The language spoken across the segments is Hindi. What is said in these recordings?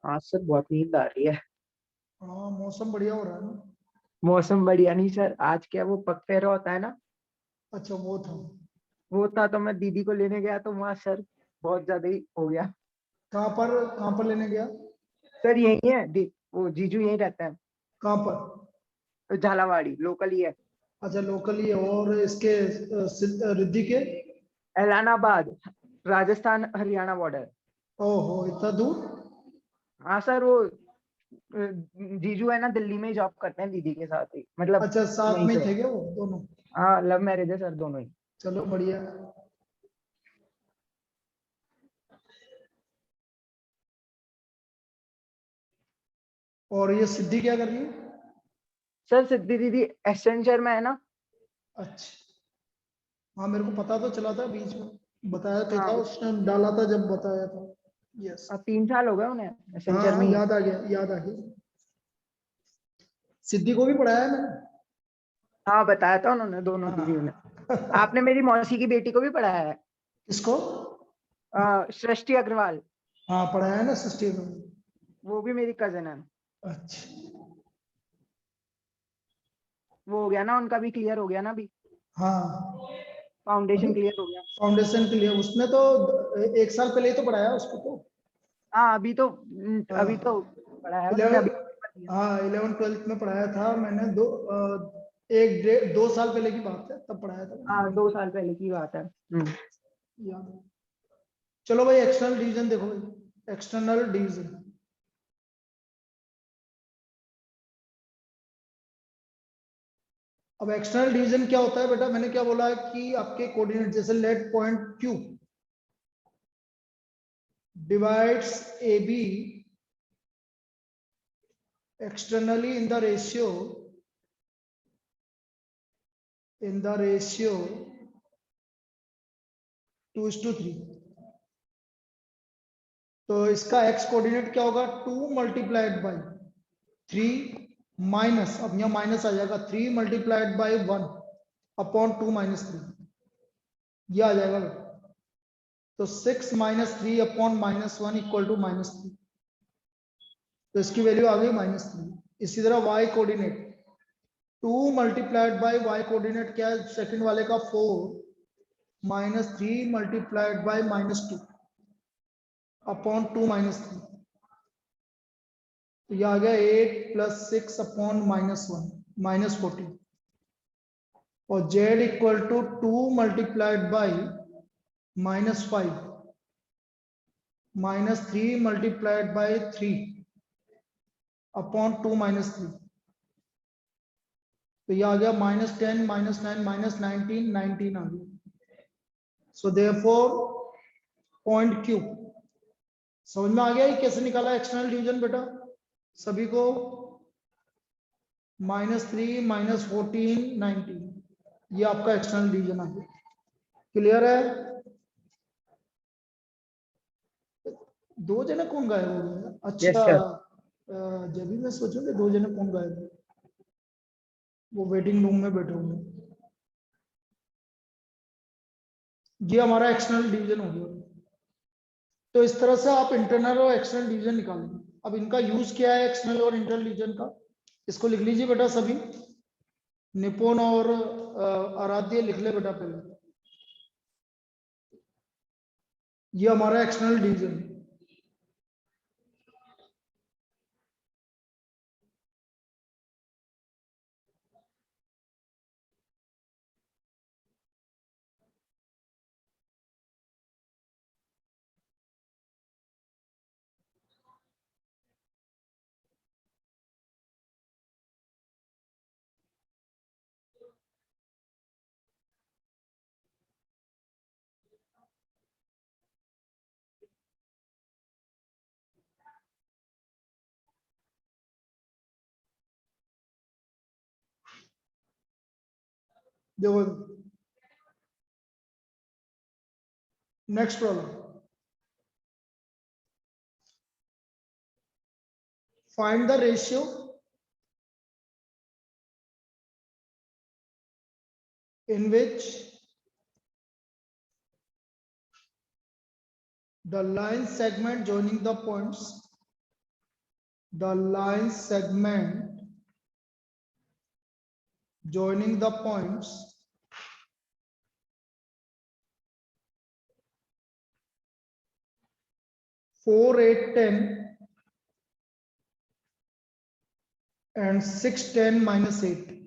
आज सर बहुत नींद आ रही है। हाँ, मौसम बढ़िया हो रहा है ना। मौसम बढ़िया नहीं सर, आज क्या वो पग फेरा होता है ना, अच्छा, वो था। वो था तो मैं दीदी को लेने गया तो वहां सर बहुत ज्यादा ही हो गया। कहाँ पर लेने गया? सर यही है वो जीजू यही रहता है, कहाँ पर? तो झालावाड़ी लोकल ही है। अच्छा, लोकली है। और इसके रिद्धि के? एलानाबाद, राजस्थान हरियाणा बॉर्डर। ओहो, इतना दूर। हाँ सर, वो जीजू है ना, दिल्ली में ही जॉब करते हैं दीदी के साथ ही, मतलब अच्छा, साथ वहीं में ही से। थे क्या वो दोनों? हाँ, लव मैरिज है सर दोनों ही। चलो, बढ़िया। और ये सिद्धि क्या कर रही है? सर सिद्धि दीदी एसेंचर में है ना। अच्छा। हाँ, मेरे को पता तो चला था, बीच में बताया तो था, हाँ, उसने डाला था जब बताया था। यस। अब 3 साल हो गए उन्हें हाँ एसेंचर हाँ, में ही। याद आ गया, याद आ गया। सिद्धि को भी पढ़ाया है मैंने। हाँ, बताया था उन्होंने, दोनों दीदी ने। हाँ। आपने मेरी मौसी की बेटी को भी पढ़ाया है, किसको? सृष्टि अग्रवाल। हाँ, पढ़ाया है ना, सिस्टर को। वो भी मेरी कजन है। अच्छा। वो हो गया ना, उनका भी क्लियर हो गया ना अभी, हाँ। फाउंडेशन अभी क्लियर हो गया। फाउंडेशन के लिए उसने तो 1 साल पहले ही तो पढ़ाया उसको तो। हाँ, अभी तो हाँ। पढ़ाया है उन्होंने, अभी 11। पेपर दिया। हाँ, 11 12 में पढ़ाया था मैंने। 2 साल पहले की बात है, तब पढ़ाया था मैंने। हाँ, 2 साल पहले की बात है। याद है। चलो भाई, एक्सटर्नल डिवीजन देखो भाई, एक्सटर्नल डिवीजन। अब एक्सटर्नल डिवीजन क्या होता है बेटा? मैंने क्या बोला है कि आपके कोऑर्डिनेट, जैसे let point Q divides A B externally in the ratio 2:3। तो इसका x कोऑर्डिनेट क्या होगा? 2 मल्टीप्लाइड बाई 3 माइनस, अब यहां माइनस आ जाएगा, 3 मल्टीप्लाइड बाई 1 अपॉन 2 माइनस 3, ये आ जाएगा बेटा। तो 6 माइनस 3 अपॉन -1 इक्वल टू -3। तो इसकी वैल्यू आ गई -3। इसी तरह y coordinate 2 multiplied by y coordinate क्या है सेकंड वाले का? 4 -3 मल्टीप्लाइड बाई -2 अपॉन 2 -3। तो ये आ गया 8 + 6 अपॉन -1 -14। और z equal to 2 multiplied by -5 -3 multiplied by 3 upon 2 -3। तो ये आ गया -10 -9 -19 19 आ गया। So therefore point Q. समझ में आ गया ये कैसे निकाला एक्सटर्नल डिवीजन बेटा सभी को? -3 -14 19, ये आपका एक्सटर्नल डिवीजन आ गया। क्लियर है? दो जने कौन गायब हो गए? यस अच्छा। सर। जब भी मैं सोचूंगा 2 जने कौन गायब है, वो वेटिंग रूम में बैठे होंगे। ये हमारा एक्सटर्नल डिवीजन हो गया। तो इस तरह से आप इंटरनल और एक्सटर्नल डिवीजन निकालेंगे। अब इनका यूज क्या है एक्सटर्नल और इंटरनल डिवीजन का? इसको लिख लीजिए बेटा सभी। निपुण और आराध्य लिख ले बेटा पहले। ये हमारा एक्सटर्नल डिवीजन। देखो, next problem. Find the ratio in which the line segment joining the points the line segment joining the points four, 8, 10 and 6, 10, -8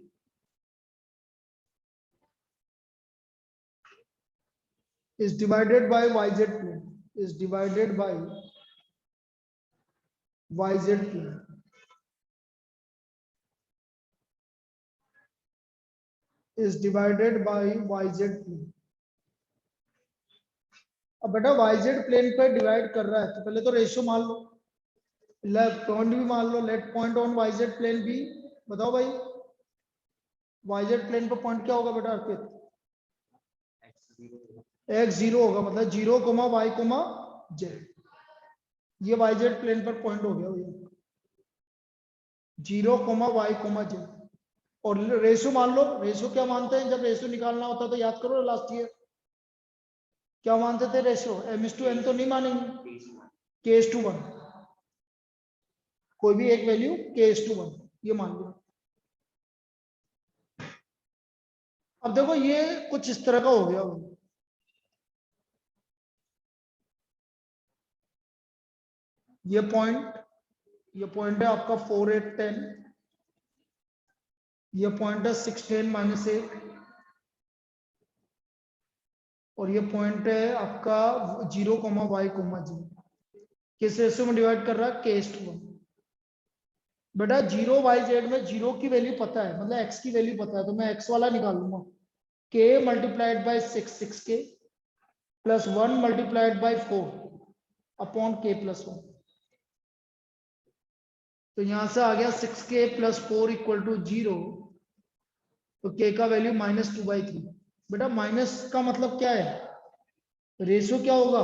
is divided by YZ plane, is divided by YZ plane. Is divided by YZ plane. अब बेटा YZ प्लेन पे डिवाइड कर रहा है तो पहले तो रेशियो मान लो, लेफ्ट पॉइंट भी मान लो, let point on YZ plane भी बताओ भाई, YZ प्लेन पे पॉइंट क्या होगा बेटा अर्पित? x0 होगा, मतलब 0, y, z। ये YZ प्लेन पर पॉइंट हो गया भैया, 0, y, z। और रेशियो मान लो, रेशियो क्या मानते हैं जब रेशियो निकालना होता है तो याद करो लास्ट ईयर क्या मानते थे रेशियो, m/n तो नहीं मानेंगे, k/1, कोई भी एक वैल्यू k/1 ये मान लो। अब देखो ये कुछ इस तरह का हो गया, ये पॉइंट है आपका 4, 8, 10, ये पॉइंट है 6, 10, -8 और ये पॉइंट है आपका 0, y, z। किस रेशियो में डिवाइड कर रहा है? k/1। बेटा 0, yz में 0 की वैल्यू पता है, मतलब x की वैल्यू पता है, तो मैं x वाला निकाल लूंगा, k multiplied by 6, 6k plus 1 multiplied by 4 upon k+1। तो यहां से आ गया 6k + 4 = 0, तो k का वैल्यू -2/3। बेटा माइनस का मतलब क्या है, रेशियो क्या होगा?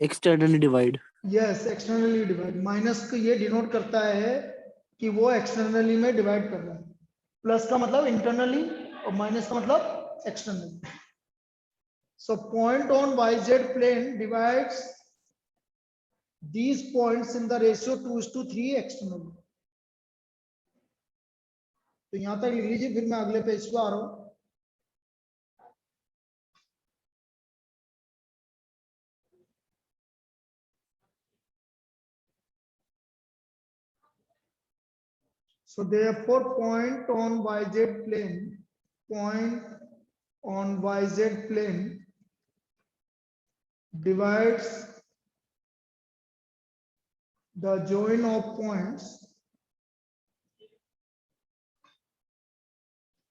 Externally divide. Yes, externally divide. Minus को ये डिनोट करता है कि वो एक्सटर्नली में डिवाइड कर रहा है, प्लस का मतलब इंटरनली और माइनस का मतलब externally. So point on YZ plane divides these points in the ratio 2:3 externally। तो यहां तक लिख लीजिए, फिर मैं अगले पेज पे आ रहा हूं। So therefore point on YZ plane divides the join of points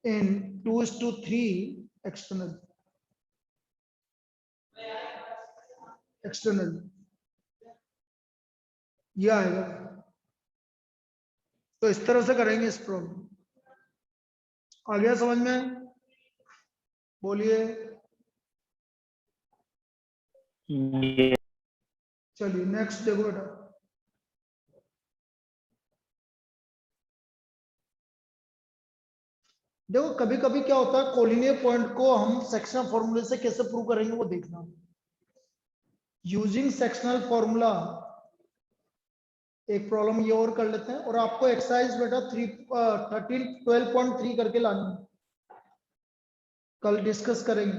in 2:3 external ये आएगा। तो इस तरह से करेंगे इस प्रॉब्लम। आ गया समझ में? बोलिए। चलिए नेक्स्ट देखो बेटा, देखो कभी कभी क्या होता है, कोलिनियर पॉइंट को हम सेक्शनल फॉर्मूले से कैसे प्रूव करेंगे वो देखना। यूजिंग सेक्शनल फॉर्मूला एक प्रॉब्लम ये और कर लेते हैं, और आपको एक्सरसाइज बेटा 12.3 करके लानी है, कल डिस्कस करेंगे।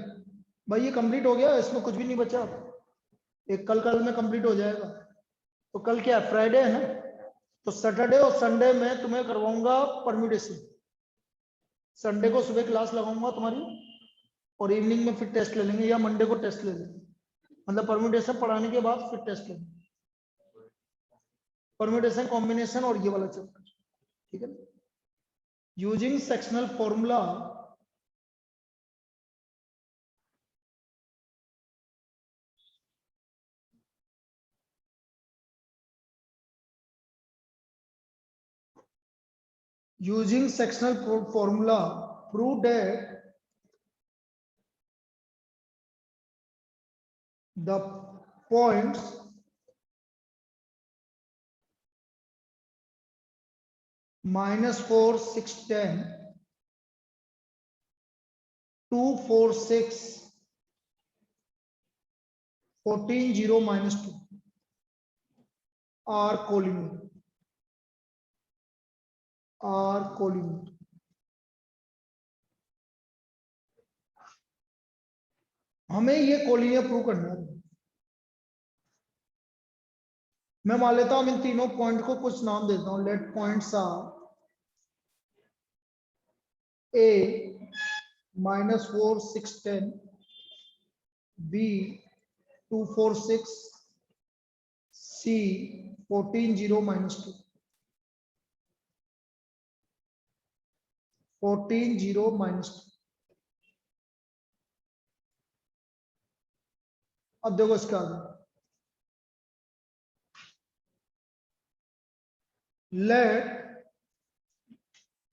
भाई ये कंप्लीट हो गया, इसमें कुछ भी नहीं बचा, एक कल में कंप्लीट हो जाएगा। तो कल क्या है, फ्राइडे है ना, तो सैटरडे और संडे में तुम्हें करवाऊंगा परम्यूटेशन। संडे को सुबह क्लास लगाऊंगा तुम्हारी, और इवनिंग में फिर टेस्ट ले लेंगे, या मंडे को टेस्ट ले लेंगे, मतलब परम्यूटेशन पढ़ाने के बाद फिर टेस्ट लेंगे, परम्यूटेशन कॉम्बिनेशन और ये वाला चैप्टर, ठीक है। Using sectional formula prove that the points -4, 6, 10, 2, 4, 6, 14, 0, -2 are collinear। Are collinear. हमें ये कोलिनियर प्रूव करना है। मैं मान लेता हूं इन तीनों पॉइंट को कुछ नाम देता हूं। Let points are A -4 6 10, B 2 4 6, C 14 0 -2, 14 0 -2। अब देखो इसका आगे, लेट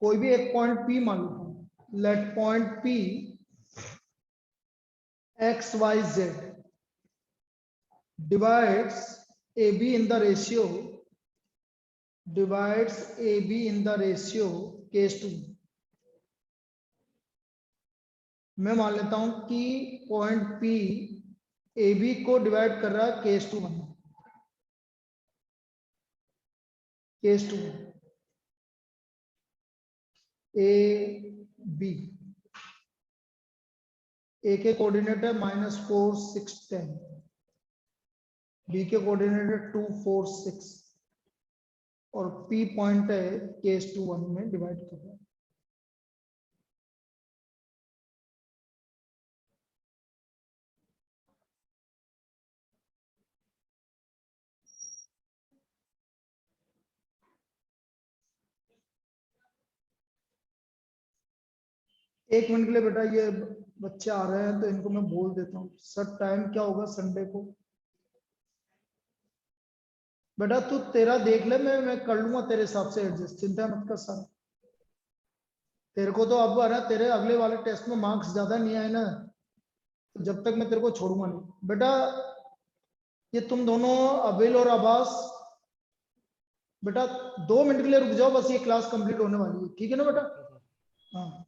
कोई भी एक पॉइंट P मान लो, let point P x y z divides AB in the ratio, divides AB in the ratio k/2। मैं मान लेता हूं कि पॉइंट P AB को डिवाइड कर रहा है k/1, k/2 ए बी। ए के कोऑर्डिनेट है -4 6 10, बी के कोऑर्डिनेट है 2 4 6 और पी पॉइंट है k/1 में डिवाइड कर रहा है। एक मिनट के लिए बेटा, ये बच्चे आ रहे हैं तो इनको मैं बोल देता हूँ। सर टाइम क्या होगा संडे को? बेटा तू तेरा देख ले, मैं कर लूंगा तेरे हिसाब से एडजस्ट, चिंता मत कर सर। तेरे को तो अब ना तेरे अगले वाले टेस्ट में मार्क्स ज्यादा नहीं आए ना, तो जब तक मैं तेरे को छोड़ूंगा नहीं बेटा। ये तुम दोनों अबिल और अब्बास बेटा 2 मिनट के लिए रुक जाओ, बस ये क्लास कंप्लीट होने वाली है, ठीक है ना बेटा? हाँ,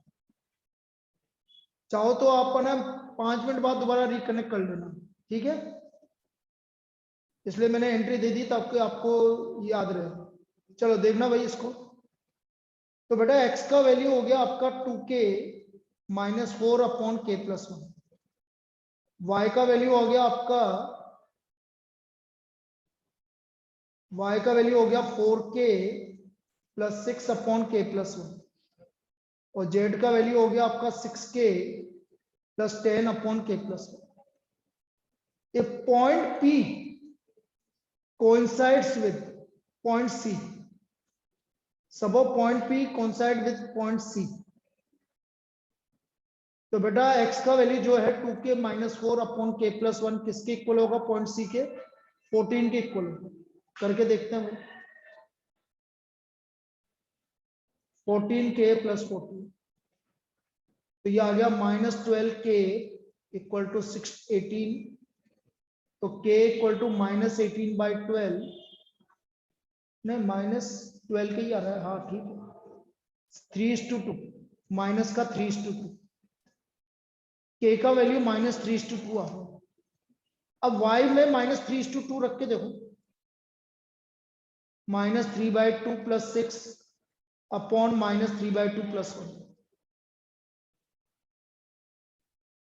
चाहो तो आप ना 5 मिनट बाद दोबारा रिकनेक्ट कर लेना, ठीक है? इसलिए मैंने एंट्री दे दी ताकि आपको याद रहे। चलो देखना भाई इसको। तो बेटा x का वैल्यू हो गया आपका 2k -4 अपॉन k+1। y का वैल्यू हो गया आपका, y का वैल्यू हो गया 4k + 6 अपॉन k+1 और z का वैल्यू हो गया आपका 6k + 10 upon k+1। If point P coincides with point C, suppose point P coincide with point C, तो बेटा x का वैल्यू जो है 2k -4 अपॉन k+1 किसके इक्वल होगा? पॉइंट C के 14 के इक्वल होगा। करके देखते हैं। 14k + 14 तो ये आ गया -12k = 18, तो k = -18/12, नहीं -12 के ही आ रहा है, हाँ ठीक है। 3:2 माइनस का 3:2, k का वैल्यू -3:2 आ रहा है। अब y में -3:2 रख के देखो, -3/2 + 6 अपॉन -3/2 + 1,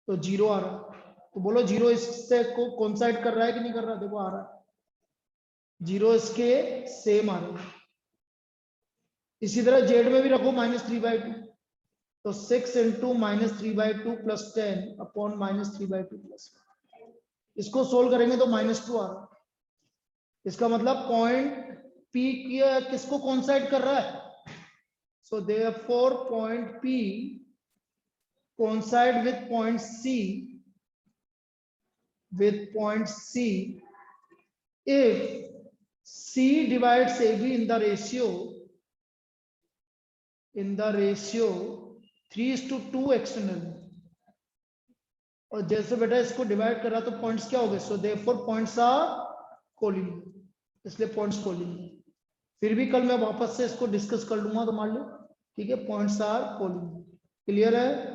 तो 0 आ रहा है। तो बोलो 0 इससे को कोइंसाइड कर रहा है कि नहीं कर रहा? देखो आ रहा है, 0 इसके सेम आ रहा है। इसी तरह z में भी रखो -3/2, तो 6 × -3/2 + 10 अपॉन -3/2 + 1। इसको सोल्व करेंगे तो -2 आ रहा है। इसका मतलब पॉइंट P किसको कोइंसाइड कर रहा है? So therefore point P coincide with point C, with point C if C divides AB in the ratio 3:2 external। और जैसे बेटा इसको डिवाइड कर रहा तो पॉइंट्स क्या हो गए? So therefore points are collinear, इसलिए पॉइंट्स कोलिनियर। फिर भी कल मैं वापस से इसको डिस्कस कर लूंगा, तो मान लो ठीक है, पॉइंट्स आर कोलिनियर। क्लियर है?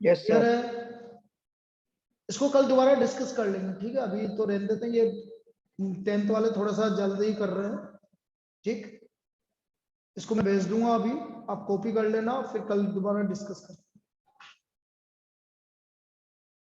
Yes clear sir. है? इसको कल दोबारा डिस्कस कर लेंगे, ठीक है? अभी तो रहने देते हैं, ये 10th वाले थोड़ा सा जल्दी कर रहे हैं, ठीक। इसको मैं भेज दूंगा अभी, आप कॉपी कर लेना, फिर कल दोबारा डिस्कस करें।